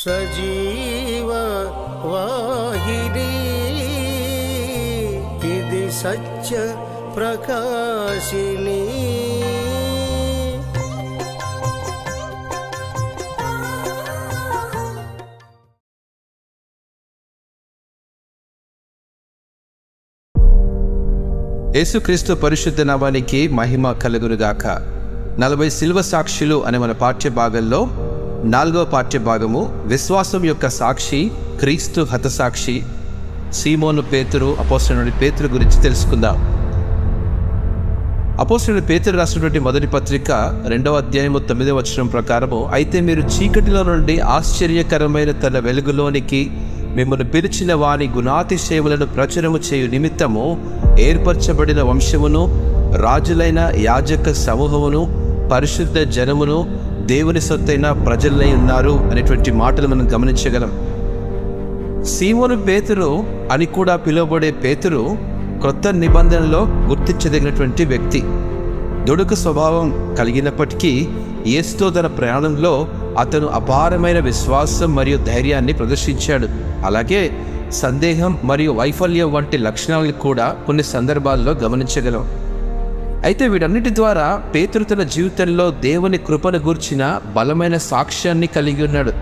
సజీవ వాహిని ఇది సత్య ప్రకాశిని. యేసుక్రీస్తు పరిశుద్ధ నామానికి మహిమ కలుగునుగాక. 40 శిల్వ సాక్షులు అనే మన పాఠ్యభాగంలో 4వ పాఠ్యభాగము విశ్వాసం యొక్క సాక్షి, క్రీస్తు హతసాక్షి సీమోను పేతురు, అపోస్తలుడైన పేతురు గురించి తెలుసుకుందాం. అపోస్తలుడైన పేతురు రాసినటువంటి మొదటి పత్రిక 2వ అధ్యాయము 9వ వచనం ప్రకారము, అయితే మీరు చీకటిలో నుండి ఆశ్చర్యకరమైన తన వెలుగులోనికి మిమ్మల్ని పిలిచిన వాని గుణాతిశయములను ప్రచురము చేయు నిమిత్తము ఏర్పరచబడిన వంశమును, రాజులైన యాజక సమూహమును, పరిశుద్ధ జనమును, దేవుని సొత్తైన ప్రజలై ఉన్నారు అనేటువంటి మాటలు మనం గమనించగలం. సీమోను పేతురు అని కూడా పిలువబడే పేతురు క్రొత్త నిబంధనలో గుర్తించదగినటువంటి వ్యక్తి. దుడుకు స్వభావం కలిగినప్పటికీ యేసుతో తన ప్రయాణంలో అతను అపారమైన విశ్వాసం మరియు ధైర్యాన్ని ప్రదర్శించాడు. అలాగే సందేహం మరియు వైఫల్యం వంటి లక్షణాలను కూడా కొన్ని సందర్భాల్లో గమనించగలం. అయితే వీటన్నిటి ద్వారా పేతురు తన జీవితంలో దేవుని కృపను గూర్చిన బలమైన సాక్ష్యాన్ని కలిగి ఉన్నాడు.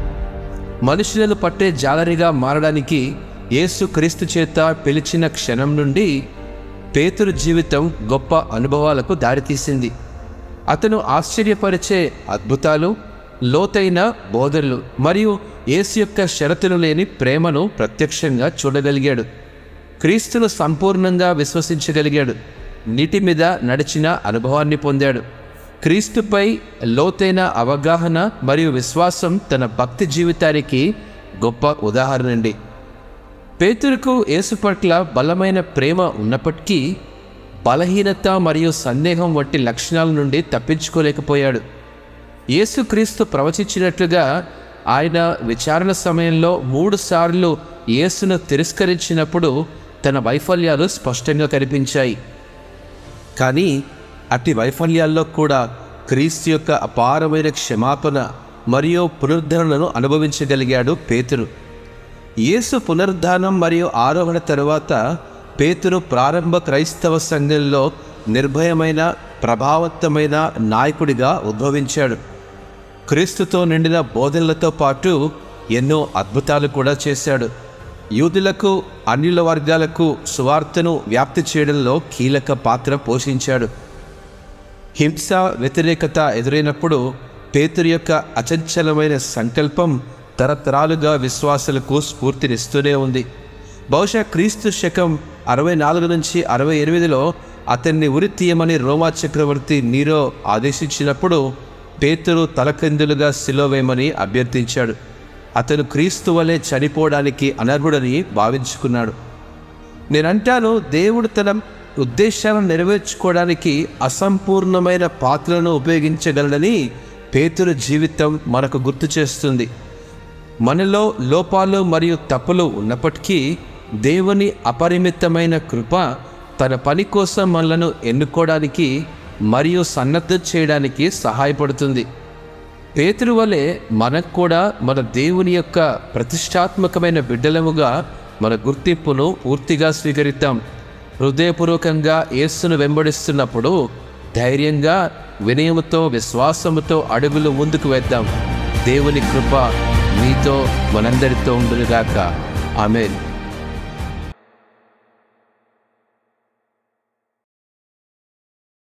మనుషులను పట్టే జాలరిగా మారడానికి యేసు క్రీస్తు చేత పిలిచిన క్షణం నుండి పేతురు జీవితం గొప్ప అనుభవాలకు దారితీసింది. అతను ఆశ్చర్యపరిచే అద్భుతాలు, లోతైన బోధనలు మరియు యేసు యొక్క షరతులు లేని ప్రేమను ప్రత్యక్షంగా చూడగలిగాడు. క్రీస్తును సంపూర్ణంగా విశ్వసించగలిగాడు. నీటి మీద నడిచిన అనుభవాన్ని పొందాడు. క్రీస్తుపై లోతైన అవగాహన మరియు విశ్వాసం తన భక్తి జీవితానికి గొప్ప ఉదాహరణ అండి. పేతురుకు యేసు పట్ల బలమైన ప్రేమ ఉన్నప్పటికీ బలహీనత మరియు సందేహం వంటి లక్షణాల నుండి తప్పించుకోలేకపోయాడు. యేసుక్రీస్తు ప్రవచించినట్లుగా ఆయన విచారణ సమయంలో 3 సార్లు యేసును తిరస్కరించినప్పుడు తన వైఫల్యాలు స్పష్టంగా కనిపించాయి. కానీ అట్టి వైఫల్యాల్లో కూడా క్రీస్తు యొక్క అపారమైన క్షమాపణ మరియు పునరుద్ధరణను అనుభవించగలిగాడు పేతురు. యేసు పునరుద్ధానం మరియు ఆరోహణ తరువాత పేతురు ప్రారంభ క్రైస్తవ సంఘంలో నిర్భయమైన, ప్రభావవంతమైన నాయకుడిగా ఉద్భవించాడు. క్రీస్తుతో నిండిన బోధనలతో పాటు ఎన్నో అద్భుతాలు కూడా చేశాడు. యూదులకు, అన్యుల వర్గాలకు సువార్తను వ్యాప్తి చేయడంలో కీలక పాత్ర పోషించాడు. హింస, వ్యతిరేకత ఎదురైనప్పుడు పేతురు యొక్క అచంచలమైన సంకల్పం తరతరాలుగా విశ్వాసులకు స్ఫూర్తినిస్తూనే ఉంది. బహుశా క్రీస్తు శకం 64 నుంచి 68లో అతన్ని ఉరి తీయమని రోమా చక్రవర్తి నీరో ఆదేశించినప్పుడు పేతురు తలకిందులుగా సిలువ వేయమని అభ్యర్థించాడు. అతను క్రీస్తు వలె చనిపోవడానికి అనర్హుడని భావించుకున్నాడు. నేనంటాను, దేవుడు తన ఉద్దేశాలను నెరవేర్చుకోవడానికి అసంపూర్ణమైన పాత్రలను ఉపయోగించగలడని పేతురు జీవితం మనకు గుర్తు చేస్తుంది. మనలో లోపాలు మరియు తప్పులు ఉన్నప్పటికీ దేవుని అపరిమితమైన కృప తన పని కోసం మనలను ఎన్నుకోవడానికి మరియు సన్నద్ధం చేయడానికి సహాయపడుతుంది. పేతురు వలె మనకు కూడా మన దేవుని యొక్క ప్రతిష్టాత్మకమైన బిడ్డలముగా మన గుర్తింపును పూర్తిగా స్వీకరిద్దాం. హృదయపూర్వకంగా యేసును వెంబడిస్తున్నప్పుడు ధైర్యంగా, వినయముతో, విశ్వాసముతో అడుగులు ముందుకు వేద్దాం. దేవుని కృప మీతో, మనందరితో ఉండునుగాక. ఆమేన్.